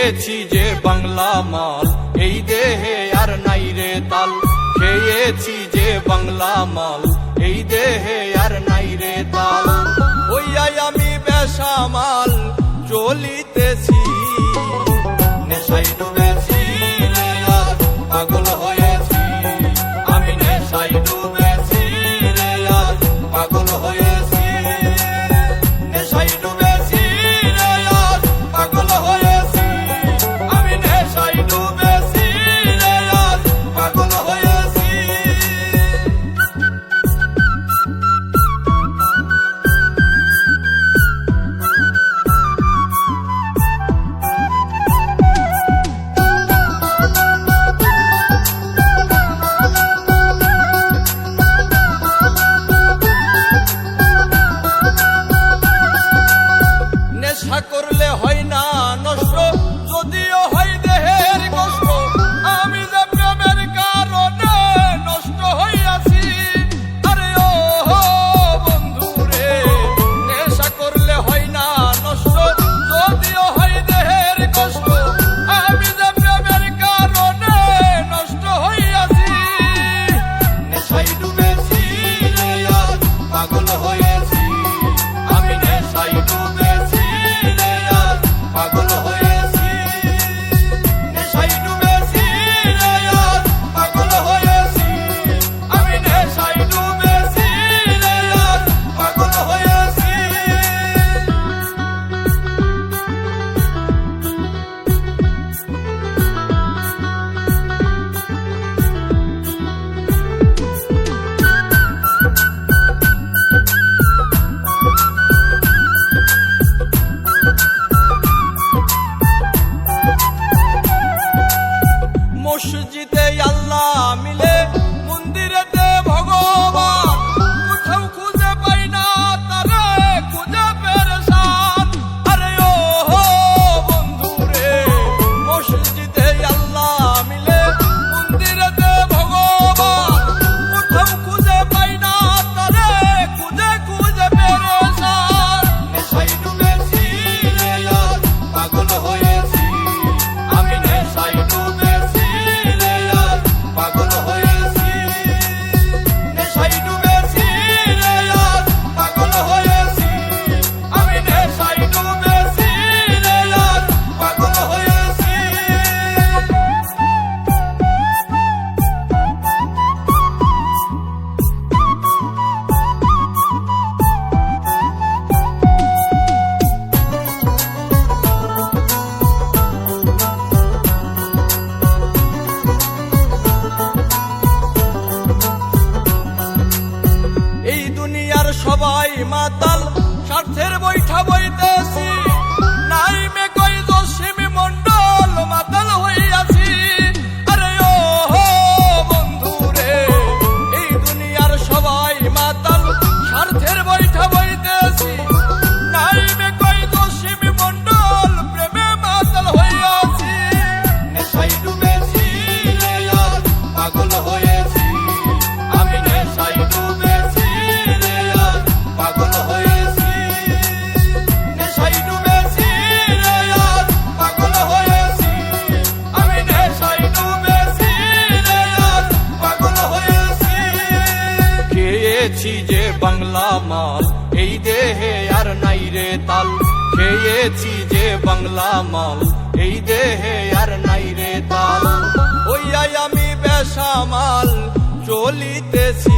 খেয়েছি যে বাংলা মাল, এই দেহে আর নাই রে তাল। খেয়েছি যে বাংলা মাল, এই দেহে আর নাই রে তাল। ওইয়াই আমি বেসামাল চলিতেছি, নেশায় ডুবেছি রে আর পাগল হয়েছি। আমি নেশায় ডুবেছি রে আর পাগল হয়েছি। নেশায় ডুবেছি রে আর পাগল হয়েছি। আমি নেশায় ডুবেছি রে আর পাগল হয়েছি। নেশা করলে হয় না নষ্ট, যদিও হয় দেহের কষ্ট। আমি যে প্রেমের কারণে নষ্ট হইয়াছি। আরে ও বন্ধু রে, নেশা করলে হয় না নষ্ট, যদিও হয় দেহের কষ্ট। আমি যে প্রেমের কারণে নষ্ট হইয়াছি। নেশায় ডুবেছি রে আর পাগল হয়েছি। আমি নেশায় ডুবেছি রে আর পাগল হয়েছি। নেশায় ডুবেছি রে আর পাগল হয়েছি। আমি নেশায় ডুবেছি রে আর পাগল হয়েছি। মসজিদে আল্লাহ মিলে, মন্দিরেতে ভগবান। কোথাও খুঁজে পাই না তারে, খুঁজে পেরেশান। আরে ও বন্ধু রে, মসজিদে আল্লাহ মিলে, মন্দিরেতে ভগবান। কোথাও খুঁজে পাই না তারে, খুঁজে খুঁজে পেরেশান। নেশায় ডুবেছি রে আর পাগল হয়েছি। আমি নেশায় ডুবেছি রে আর পাগল হয়েছি। নেশায় ডুবেছি রে আর পাগল হয়েছি। আমি নেশায় ডুবেছি রে আর পাগল হয়েছি। এই দুনিয়ার সবাই মাতাল, স্বার্থের বৈঠা বইতেছি। নাই মে কই জসিম মন্ডল, মাতাল হইয়াছি। আরে ও বন্ধু রে, এই দুনিয়ার সবাই মাতাল, স্বার্থের বৈঠা বইতেছি। নাই মে কই জসিম মন্ডল, প্রেমে মাতাল হইয়াছি। নেশায় ডুবেছি রে আর পাগল হয়েছি। আমি নেশায় ডুবেছি রে আর পাগল হয়েছি। নেশায় ডুবেছি রে আর পাগল হয়েছি। আমি নেশায় ডুবেছি রে আর পাগল হয়েছি। খেয়েছি যে বাংলা মাল, এই দেহে আর নাই রে তাল। খেয়েছি যে বাংলা মাল, এই দেহে আর নাই রে তাল। ওইয়াই আমি বেসামাল চলিতেছি।